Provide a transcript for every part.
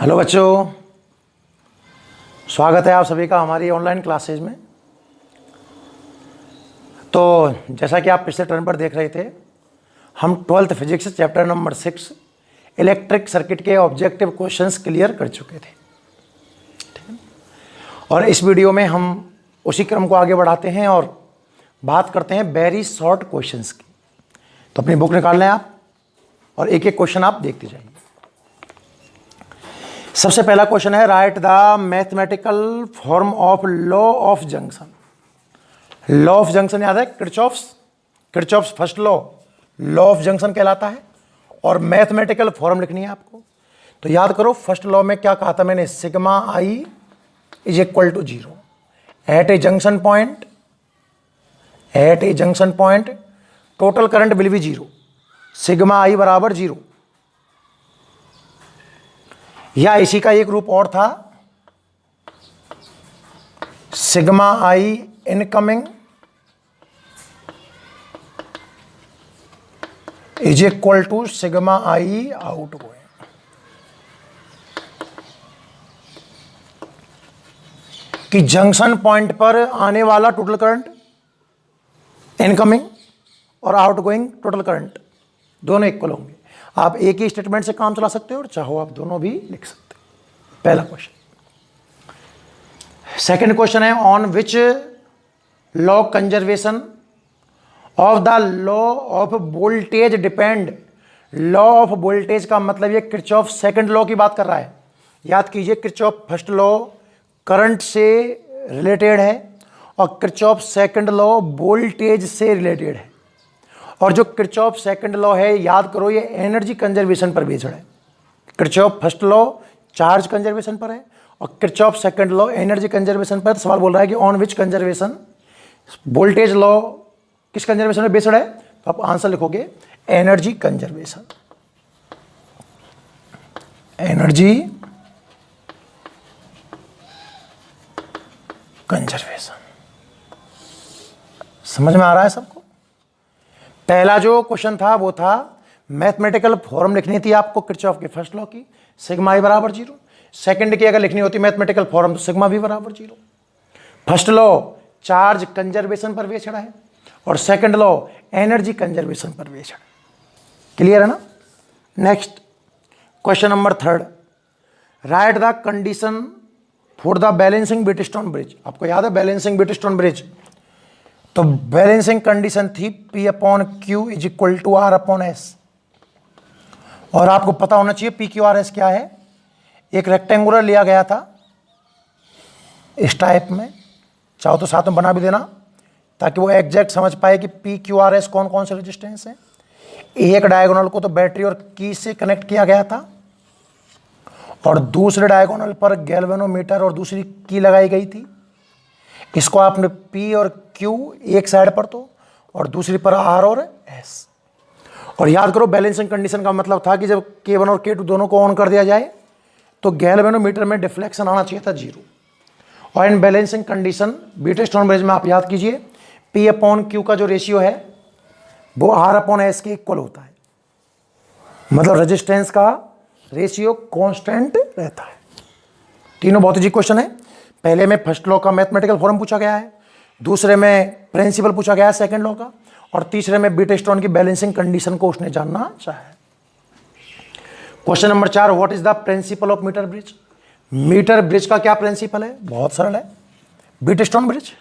Hello बच्चों, स्वागत है आप सभी का हमारी ऑनलाइन क्लासेज में। तो जैसा कि आप पिछले टर्न पर देख रहे थे, हम 12th physics chapter number 6 electric circuit के ऑब्जेक्टिव क्वेश्चंस क्लियर कर चुके थे। ठीक है? और इस वीडियो में हम उसी क्रम को आगे बढ़ाते हैं और बात करते हैं वेरी शॉर्ट क्वेश्चंस की। तो अपनी बुक निकाल लें आप और एक एक क्वेश्चन आप देखते जाइए। सबसे पहला क्वेश्चन है, right the mathematical form of law of junction. Law of junction याद है, Kirchhoff's first law of junction कहलाता है और मैथमेटिकल फॉर्म लिखनी है आपको। तो याद करो, फर्स्ट लॉ में क्या कहा था मैंने, sigma I is equal to 0 at a junction point total current will be 0, sigma I बराबर 0। या इसी का एक रूप और था, sigma I incoming is equal to sigma I out going. कि जंक्शन पॉइंट पर आने वाला टोटल करंट इनकमिंग और आउट गोइंग टोटल करंट दोनों इक्वल होंगे। आप एक ही स्टेटमेंट से काम चला सकते हो और चाहो आप दोनों भी लिख सकते हो। पहला क्वेश्चन। सेकंड क्वेश्चन है, on which law conservation of the law of voltage depend. Law of voltage का मतलब ये किरचॉफ सेकंड लॉ की बात कर रहा है। याद कीजिए, किरचॉफ फर्स्ट लॉ करंट से रिलेटेड है और किरचॉफ सेकंड लॉ वोल्टेज से रिलेटेड है। और जो किरचॉफ सेकंड लॉ है, याद करो, ये एनर्जी कंजर्वेशन पर बेस्ड है। Kirchhoff first law charge conservation पर है और Kirchhoff second law energy conservation पर। सवाल बोल रहा है कि on which conservation voltage law किस कंजर्वेशन में बेस्ड है, तो आप आंसर लिखोगे एनर्जी कंजर्वेशन। एनर्जी कंजर्वेशन समझ में आ रहा है सबको। पहला जो क्वेश्चन था वो था मैथमेटिकल फॉर्म लिखनी थी आपको किरचॉफ के फर्स्ट लॉ की, सिग्मा आई बराबर 0। सेकंड की अगर लिखनी होती मैथमेटिकल फॉर्म तो सिग्मा वी बराबर 0। फर्स्ट लॉ चार्ज कंजर्वेशन पर बेस्ड है और सेकंड लॉ एनर्जी कंजर्वेशन पर बेस्ड है। क्लियर है ना। Next question number 3, write the condition for the balancing Wheatstone bridge. आपको याद है बैलेंसिंग व्हीटस्टोन ब्रिज, तो बैलेंसिंग कंडीशन थी P upon Q is equal to R upon S। और आपको पता होना चाहिए P Q R S क्या है। एक रेक्टेंगुलर लिया गया था इस टाइप में, चाहो तो साथ में बना भी देना ताकि वो एग्जैक्ट समझ पाए कि P Q R S कौन कौन से रेजिस्टेंस है। एक डायगोनल को तो बैटरी और की से कनेक्ट किया गया था और दूसरे डायगोनल पर गैल्वेनोमीटर और दूसरी की लगाई गई थी। इसको आपने P और Q एक साइड पर तो और दूसरी पर R और S। और याद करो, बैलेंसिंग कंडीशन का मतलब था कि जब K1 और K2 दोनों को ऑन कर दिया जाए तो गैल्वेनोमीटर में डिफ्लेक्शन आना चाहिए था 0। और in balancing condition Wheatstone bridge में आप याद कीजिए P अपॉन Q का जो रेशियो है वो R अपॉन S के इक्वल होता है। मतलब रेजिस्टेंस का रेशियो कांस्टेंट रहता है। तीनों बहुत ही क्वेश्चन है। पहले में फर्स्ट लॉ का मैथमेटिकल फॉर्म पूछा गया है, दूसरे में प्रिंसिपल पूछा गया है सेकंड लॉ का, और तीसरे में व्हीटस्टोन की बैलेंसिंग कंडीशन को उसने जानना चाहा। Question number 4, what is the principle of meter bridge. Meter bridge का क्या प्रिंसिपल है, बहुत सरल है, व्हीटस्टोन ब्रिज।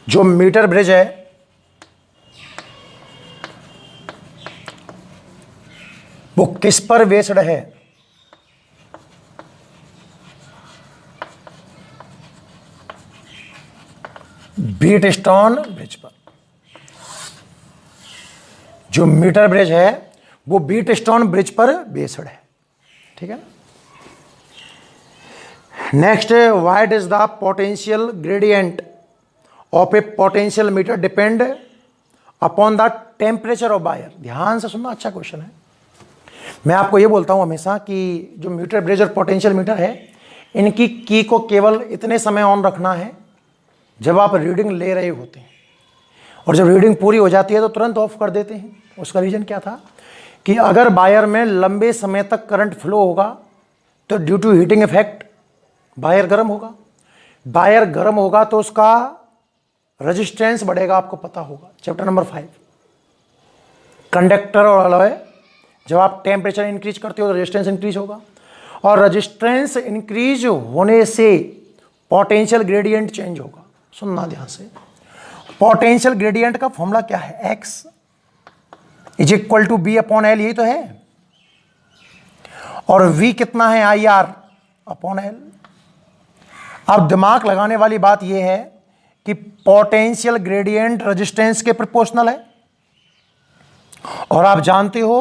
जो मीटर ब्रिज है वो किस पर बेस्ड है, व्हीटस्टोन ब्रिज पर। जो मीटर ब्रिज है वो व्हीटस्टोन ब्रिज पर बेस्ड है। ठीक है। Next, what is the potential gradient of a potential meter depend upon the temperature of wire. ध्यान से सुनना, अच्छा क्वेश्चन है। मैं आपको ये बोलता हूं हमेशा कि जो मीटर ब्रिज और पोटेंशियल मीटर है, इनकी की को केवल इतने समय ऑन रखना है जब आप रीडिंग ले रहे होते हैं, और जब रीडिंग पूरी हो जाती है तो तुरंत ऑफ कर देते हैं। उसका रीज़न क्या था कि अगर वायर में लंबे समय तक करंट फ्लो होगा तो due to heating effect wire गर्म होगा, वायर गर्म होगा तो उसका रेजिस्टेंस बढ़ेगा, आपको पता होगा चैप्टर नंबर 5। कंडक्टर और अलॉय, जब आप टेम्परेचर इंक्रीज करते हो तो रेजिस्टेंस इंक्रीज होगा, और रेजिस्टेंस इंक्रीज होने से पोटेंशियल ग्रेडियंट चेंज होगा। सुनना ध्यान से, पोटेंशियल ग्रेडियंट का फॉर्मूला क्या है? x is equal to B upon L, यही तो है, और v कितना है? I R upon L. अब दिमाग लगाने वाली बात यह है कि पोटेंशियल ग्रेडियंट रेजिस्टेंस के प्रोपोर्शनल है, और आप जानते हो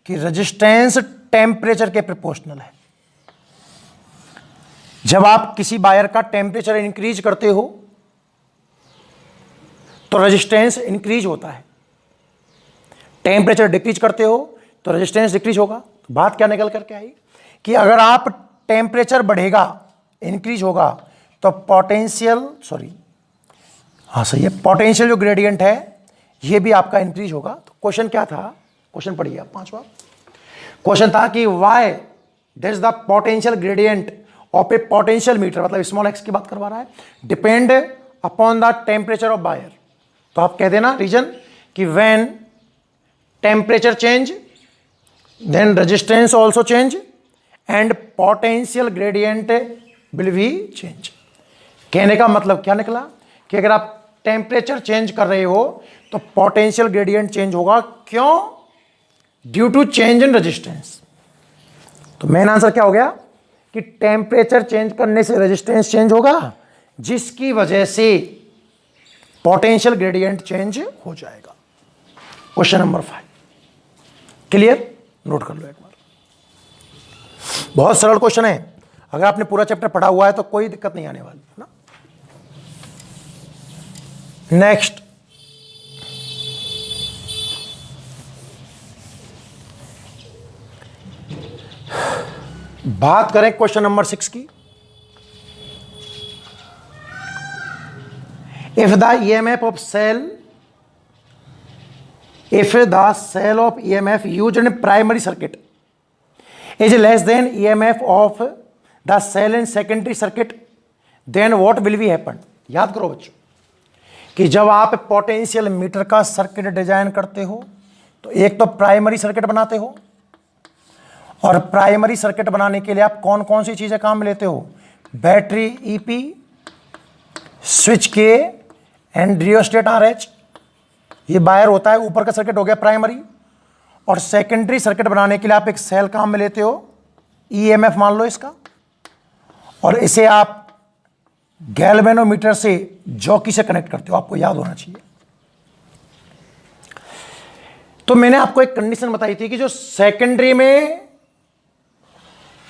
कि रेजिस्टेंस टेम्परेचर के प्रोपोर्शनल है। जब आप किसी वायर का टेम्परेचर इंक्रीज करते हो तो रेजिस्टेंस इंक्रीज होता है, टेम्परेचर डिक्रीज करते हो तो रेजिस्टेंस डिक्रीज होगा। तो बात क्या निकल करके आई कि अगर आप टेम्परेचर बढ़ेगा, इंक्रीज होगा, तो सही है, पोटेंशियल जो ग्रेडियंट है ये भी आपका इंक्रीज होगा। तो क्वेश्चन क्या था? क्वेश्चन पढ़िए आप, 5वां क्वेश्चन था कि why that's the potential gradient of a potential meter, मतलब स्मॉल एक्स की बात करवा रहा है, depend upon the temperature of wire. तो आप कह देना रीजन कि when temperature change then resistance also change and potential gradient will be change. कहने का मतलब क्या निकला कि अगर आप टेम्परेचर चेंज कर रहे हो तो पोटेंशियल ग्रेडियंट चेंज होगा। क्यों? Due to change in resistance. तो मेन आंसर क्या हो गया कि टेम्परेचर चेंज करने से रेजिस्टेंस चेंज होगा, जिसकी वजह से पोटेंशियल ग्रेडियंट चेंज हो जाएगा। Question number 5 clear? नोट कर लो एक बार, बहुत सरल क्वेश्चन है। अगर आपने पूरा चैप्टर पढ़ा हुआ है तो कोई दिक्कत नहीं आने वाली है ना। नेक्स्ट, बात करें क्वेश्चन नंबर 6 की। If the EMF of cell of EMF used in primary circuit is less than EMF of the cell in secondary circuit, then what will be happen? याद करो बच्चों कि जब आप पोटेंशियल मीटर का सर्किट डिजाइन करते हो तो एक तो प्राइमरी सर्किट बनाते हो, और प्राइमरी सर्किट बनाने के लिए आप कौन कौन सी चीजें काम में लेते हो? बैटरी ईपी, स्विच के एंड रियोस्टेट आरएच, ये वायर होता है। ऊपर का सर्किट हो गया प्राइमरी, और सेकेंडरी सर्किट बनाने के लिए आप एक सेल काम में लेते हो, ईएमएफ मान लो इसका, और इसे आप गैल्वेनोमीटर से जॉकी से कनेक्ट करते हो। आपको याद होना चाहिए। तो मैंने आपको एक कंडीशन बताई थी कि जो सेकेंडरी में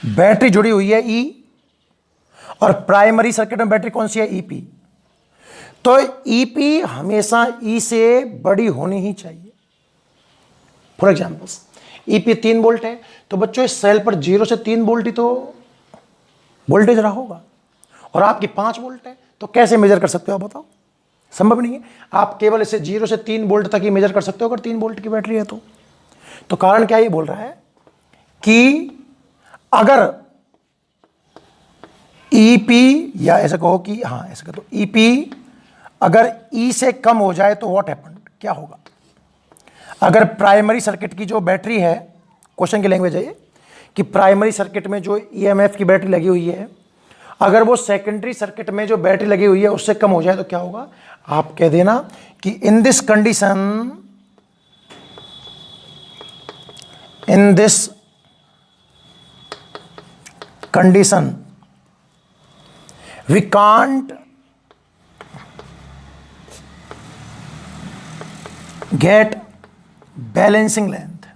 बैटरी जुड़ी हुई है ई, और प्राइमरी सर्किट में बैटरी कौन सी है? ईपी। तो ईपी हमेशा ई से बड़ी होनी ही चाहिए। फॉर एग्जाम्पल्स ईपी 3 वोल्ट है, तो बच्चों इस सेल पर 0 से 3 वोल्ट ही तो वोल्टेज रहा होगा, और आपकी 5 वोल्ट है, तो कैसे मेजर कर सकते हो आप बताओ? संभव नहीं है। आप केवल इसे 0 से 3 वोल्ट तक ही मेजर कर सकते हो अगर 3 वोल्ट की बैटरी है तो कारण क्या ये बोल रहा है कि अगर ईपी, या ऐसा कहो कि हाँ ऐसा कहो, ईपी अगर ई से कम हो जाए तो व्हाट हैपन, क्या होगा? अगर प्राइमरी सर्किट की जो बैटरी है, क्वेश्चन की लैंग्वेज है ये, कि प्राइमरी सर्किट में जो ईएमएफ की बैटरी लगी हुई है, अगर वो सेकेंडरी सर्किट में जो बैटरी लगी हुई है उससे कम हो जाए तो क्या होगा? आप कह देना कि in this condition we can't get balancing length.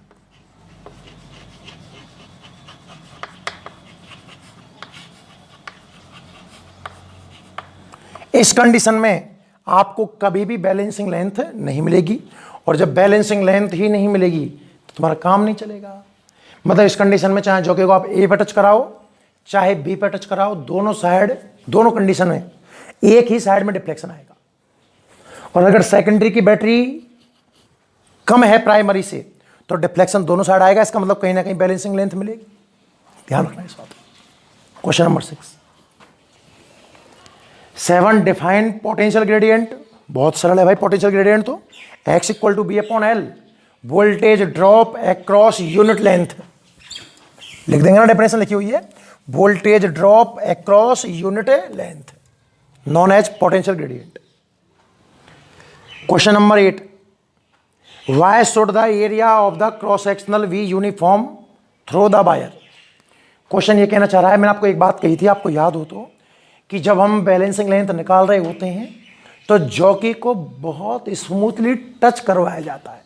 इस कंडीशन में आपको कभी भी बैलेंसिंग लेंथ नहीं मिलेगी, और जब बैलेंसिंग लेंथ ही नहीं मिलेगी तो तुम्हारा काम नहीं चलेगा। मतलब इस कंडीशन में चाहे जॉकी को आप ए पे टच कराओ चाहे बी पे टच कराओ, दोनों साइड, दोनों कंडीशन में एक ही साइड में डिफ्लेक्शन आएगा। और अगर सेकेंडरी की बैटरी कम है प्राइमरी से तो डिफ्लेक्शन दोनों साइड आएगा। इसका मतलब कहीं ना कहीं बैलेंसिंग लेंथ मिलेगी। ध्यान रखना इस बात। Question number 6। 7 define potential gradient. बहुत सरल है भाई पोटेंशियल ग्रेडियंट तो। x equal to B upon L, voltage drop across unit length. लिख देंगे ना, डेफिनेशन लिखी हुई है, voltage drop across unit length known as potential gradient. Question number 8। Why should the area of the cross sectional be uniform through the wire. Question ये कहना चाह रहा है, मैंने आपको एक बात कही थी, आपको याद हो तो, कि जब हम बैलेंसिंग लेंथ निकाल रहे होते हैं तो जॉकी को बहुत स्मूथली टच करवाया जाता है।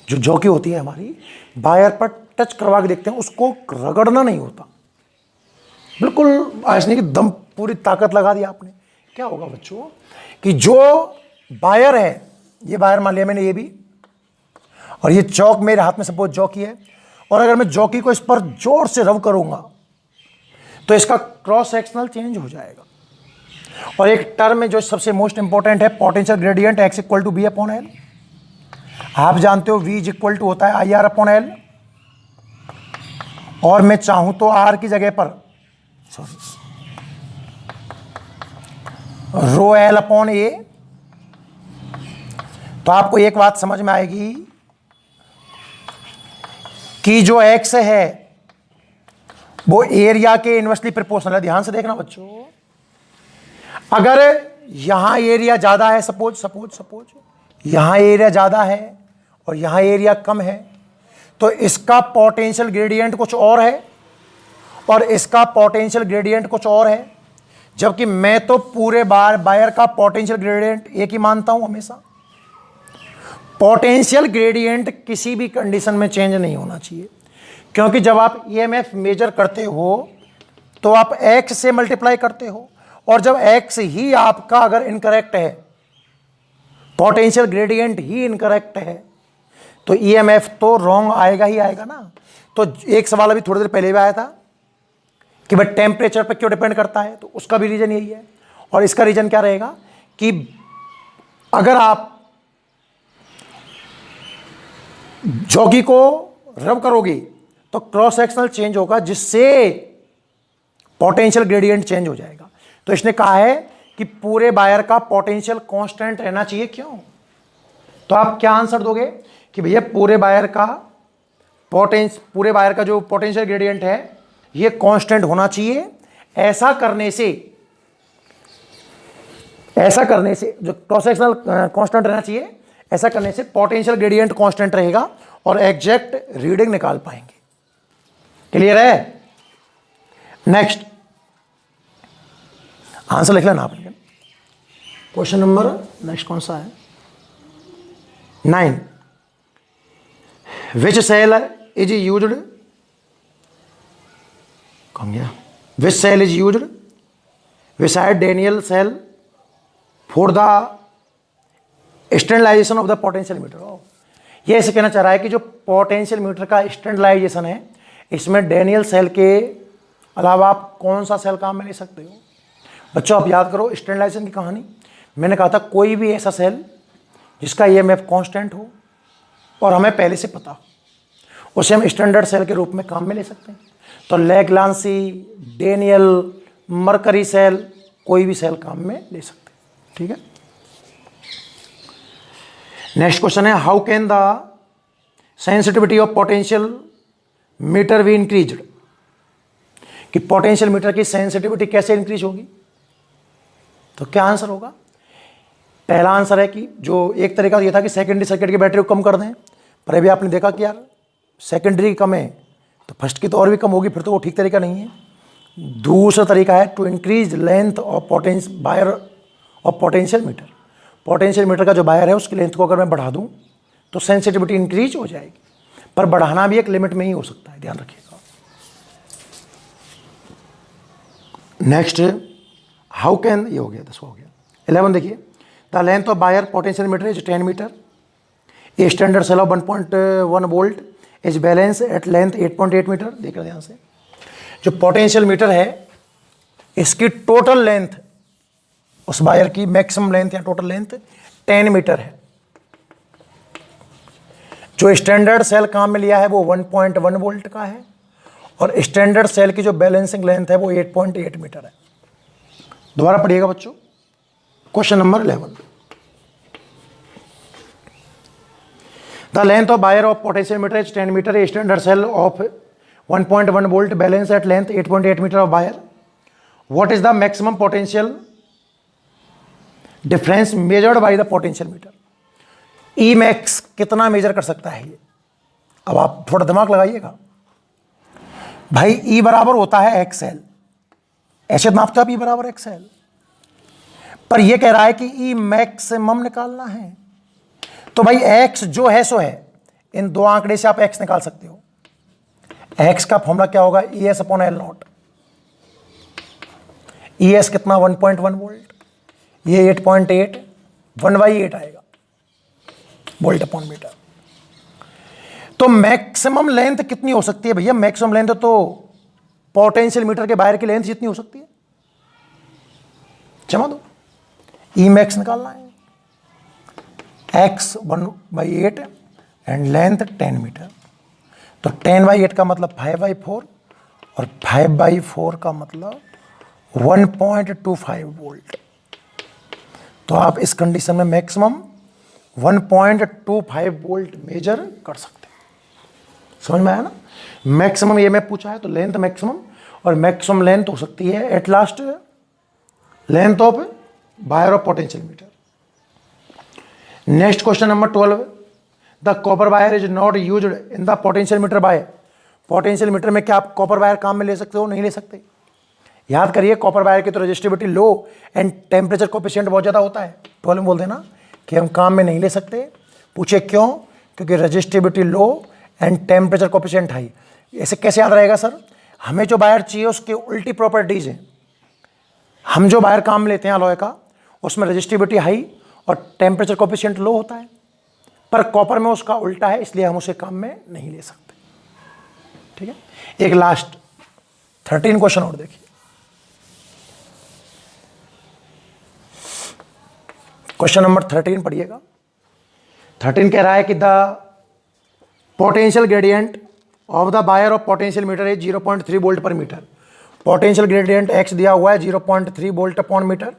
जो जॉकी होती है हमारी, वायर पर टच करवा के देखते हैं, उसको रगड़ना नहीं होता, बिल्कुल ऐसे नहीं कि दम पूरी ताकत लगा दी आपने। क्या होगा बच्चों कि जो वायर है, ये वायर मान लिया मैंने ये भी, और ये चौक मेरे हाथ में सपोज जॉकी है, और अगर मैं जॉकी को इस पर जोर से रब करूंगा तो इसका क्रॉस सेक्शनल चेंज हो जाएगा। और एक टर्म है जो सबसे मोस्ट इंपॉर्टेंट है, potential gradient x equal to B upon L. आप जानते हो v इज इक्वल टू होता है आई आर अपॉन एल, और मैं चाहूं तो r की जगह पर रो एल अपॉन ए। तो आपको एक बात समझ में आएगी कि जो x है वो एरिया के इनवर्सली प्रोपोर्शनल है। ध्यान से देखना बच्चों, अगर यहां एरिया ज्यादा है, सपोज यहां एरिया ज्यादा है और यहां एरिया कम है, तो इसका पोटेंशियल ग्रेडियंट कुछ और है और इसका पोटेंशियल ग्रेडियंट कुछ और है। जबकि मैं तो पूरे वायर का पोटेंशियल ग्रेडियंट एक ही मानता हूं हमेशा। पोटेंशियल ग्रेडियंट किसी भी कंडीशन में चेंज नहीं होना चाहिए, क्योंकि जब आप ईएमएफ मेजर करते हो तो आप x से मल्टीप्लाई करते हो, और जब x ही आपका अगर इनकरेक्ट है, पोटेंशियल ग्रेडियंट ही इनकरेक्ट है, तो ईएमएफ तो रॉन्ग आएगा ही आएगा ना। तो एक सवाल अभी थोड़ी देर पहले भी आया था कि भाई टेम्परेचर पर क्यों डिपेंड करता है, तो उसका भी रीजन यही है। और इसका रीजन क्या रहेगा कि अगर आप जॉकी को रब करोगे तो क्रॉस सेक्शनल चेंज होगा, जिससे पोटेंशियल ग्रेडियंट चेंज हो जाएगा। तो इसने कहा है कि पूरे वायर का पोटेंशियल कांस्टेंट रहना चाहिए। क्यों? तो आप क्या आंसर दोगे कि भैया पूरे वायर का जो पोटेंशियल ग्रेडियंट है ये कांस्टेंट होना चाहिए। ऐसा करने से जो क्रॉस सेक्शनल कांस्टेंट रहना चाहिए, ऐसा करने से पोटेंशियल ग्रेडियंट कांस्टेंट रहेगा और एग्जैक्ट रीडिंग निकाल पाएंगे। क्लियर है? नेक्स्ट आंसर लिख लेना आपने। क्वेश्चन नंबर नेक्स्ट कौन सा है? 9। विच सेल इज यूज्ड, कम गया, which cell is used beside Daniell cell for the standardization of the potential meter. ये ऐसे कहना चाह रहा है कि जो पोटेंशियल मीटर का स्टैंडर्डाइजेशन है, इसमें डेनियल सेल के अलावा आप कौन सा सेल काम में ले सकते हो? बच्चों आप याद करो स्टैंडर्डाइजेशन की कहानी। मैंने कहा था कोई भी ऐसा सेल जिसका ईएमएफ कांस्टेंट हो और हमें पहले से पता हो, उसे हम स्टैंडर्ड सेल के रूप में काम में ले सकते हैं। तो लैग्रांसी, डेनियल, मरकरी सेल, कोई भी सेल काम में ले सकते हैं। ठीक है। नेक्स्ट क्वेश्चन है, how can the sensitivity of potential meter be increased. कि पोटेंशियल मीटर की सेंसिटिविटी कैसे इंक्रीज होगी? तो क्या आंसर होगा? पहला आंसर है कि जो एक तरीका ये था कि सेकेंडरी सर्किट की बैटरी को कम कर दें, पर अभी आपने देखा कि यार सेकेंडरी कम है तो फर्स्ट की तो और भी कम होगी, फिर तो वो ठीक तरीका नहीं है। दूसरा तरीका है to increase length of wire of potential meter. Potential meter का जो वायर है उसकी लेंथ को अगर मैं बढ़ा दूं तो सेंसिटिविटी इंक्रीज हो जाएगी, पर बढ़ाना भी एक लिमिट में ही हो सकता है, ध्यान रखिएगा। नेक्स्ट हाउ कैन, ये हो गया 10 हो गया। 11 देखिए, the length of wire potential meter is 10 meter. A standard cell of 1.1 volt is balance at length 8.8 meter. देख रहे ध्यान से, जो पोटेंशियल मीटर है इसकी टोटल लेंथ, उस वायर की मैक्सिमम लेंथ या टोटल लेंथ 10 मीटर है। जो स्टैंडर्ड सेल काम में लिया है वो 1.1 वोल्ट का है, और स्टैंडर्ड सेल की जो बैलेंसिंग लेंथ है वो 8.8 मीटर है। दोबारा पढ़िएगा बच्चों, question number 11। The length of wire of potentiometer is 10 meter, a standard cell of 1.1 volt balance at length 8.8 meter of wire. What is the maximum potential difference measured by the potential meter. E max कितना measure कर सकता है ये? अब आप थोड़ा दिमाग लगाइएगा भाई। ई बराबर होता है एक्सएल, ऐसे मापते आप ई बराबर एक्सएल, पर ये कह रहा है कि ई मैक्सिमम निकालना है। तो भाई एक्स जो है सो है, इन दो आंकड़े से आप एक्स निकाल सकते हो। एक्स का फॉर्मूला क्या होगा? E S upon L not. E S कितना? 1.1 वोल्ट, ये 8.8, 1/8 आएगा वोल्ट अपॉन मीटर। तो मैक्सिमम लेंथ कितनी हो सकती है भैया? मैक्सिमम लेंथ तो पोटेंशियल मीटर के बाहर की लेंथ जितनी हो सकती है। जमा दो, ई मैक्स निकालना है। एक्स 1/8 एंड लेंथ 10 मीटर, तो 10/8 का मतलब 5/4 और 5/4 का मतलब 1.25 वोल्ट। तो आप इस कंडीशन में मैक्सिमम 1.25 वोल्ट मेजर कर सकते हैं। समझ में आया ना? मैक्सिमम ये मैं पूछा है, तो लेंथ मैक्सिमम, और मैक्सिमम लेंथ हो सकती है at last length of wire of potential meter. Next question number 12, the copper wire is not used in the potential meter by. Potential meter में क्या आप कॉपर वायर काम में ले सकते हो? नहीं ले सकते। याद करिए, कॉपर वायर की तो resistivity low and temperature coefficient बहुत ज़्यादा होता है। 12 में बोल देना कि हम काम में नहीं ले सकते। पूछे क्यों? क्योंकि resistivity low and temperature coefficient high. ऐसे कैसे याद रहेगा सर? हमें जो वायर चाहिए उसकी उल्टी प्रॉपर्टीज हैं। हम जो वायर काम लेते हैं अलॉय का, उसमें रजिस्टिविटी हाई और टेम्परेचर कोएफिशिएंट लो होता है, पर कॉपर में उसका उल्टा है, इसलिए हम उसे काम में नहीं ले सकते। ठीक है, एक लास्ट 13 क्वेश्चन और देखिए। क्वेश्चन नंबर 13 पढ़िएगा। 13 कह रहा है कि the potential gradient of the wire of potential meter is 0.3 volt per meter. Potential gradient X दिया हुआ है 0.3 volt upon meter.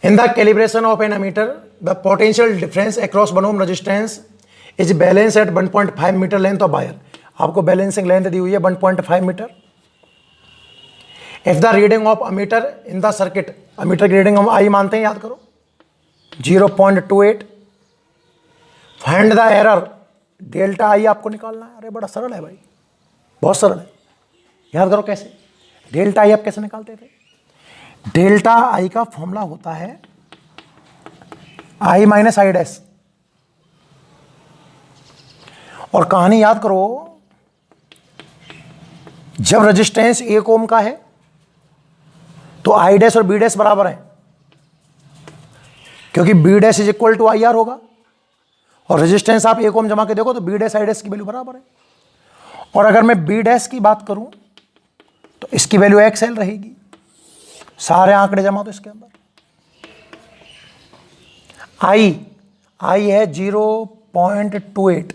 In the calibration of an ammeter the potential difference across 1 ohm resistance is balance at 1.5 meter length of wire. आपको balancing length दी हुई है 1.5 meter. If the reading of ammeter in the circuit, ammeter की reading हम आई मानते हैं, याद करो 0.28। फाइंड द एरर, डेल्टा आई आपको निकालना है। अरे बड़ा सरल है भाई, बहुत सरल है। याद करो कैसे, डेल्टा आई आप कैसे निकालते थे? डेल्टा आई का फॉर्मूला होता है आई माइनस आई डैश। और कहानी याद करो, जब रेजिस्टेंस 1 ओम का है तो आई डैश और बी डैश बराबर है, क्योंकि B dash is equal to I R होगा। और रेजिस्टेंस आप 1 ओम जमा के देखो तो बी डैश आई डैश की वैल्यू बराबर है। और अगर मैं बी डैश की बात करूं तो इसकी वैल्यू एक्स एल रहेगी। सारे आंकड़े जमा तो इसके अंदर आई है 0.28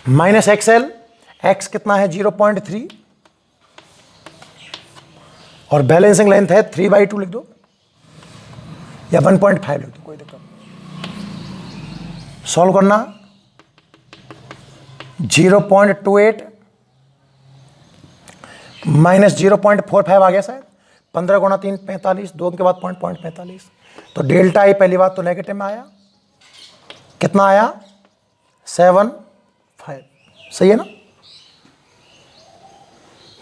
माइनस एक्स एल, एक्स कितना है 0.3, और बैलेंसिंग लेंथ है 3/2 लिख दो या 1.5 लिख दो, कोई दिक्कत नहीं। सॉल्व करना 0.28 माइनस 0.45 आ गया शायद, 15 गुणा 3 45, 2 के बाद 0.45। तो डेल्टा आई पहली बात तो नेगेटिव में आया, कितना आया 7.5, सही है ना?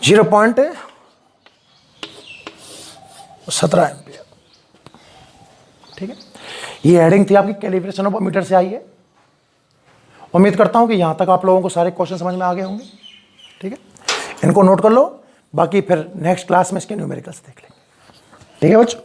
0.17 एम्पियर। ठीक है, ये हेडिंग थी आपकी कैलिब्रेशन ऑफ मीटर से आई है। उम्मीद करता हूं कि यहां तक आप लोगों को सारे क्वेश्चन समझ में आ गए होंगे। ठीक है, इनको नोट कर लो, बाकी फिर नेक्स्ट क्लास में इसके न्यूमेरिकल्स देख लेंगे। ठीक है बच्चों।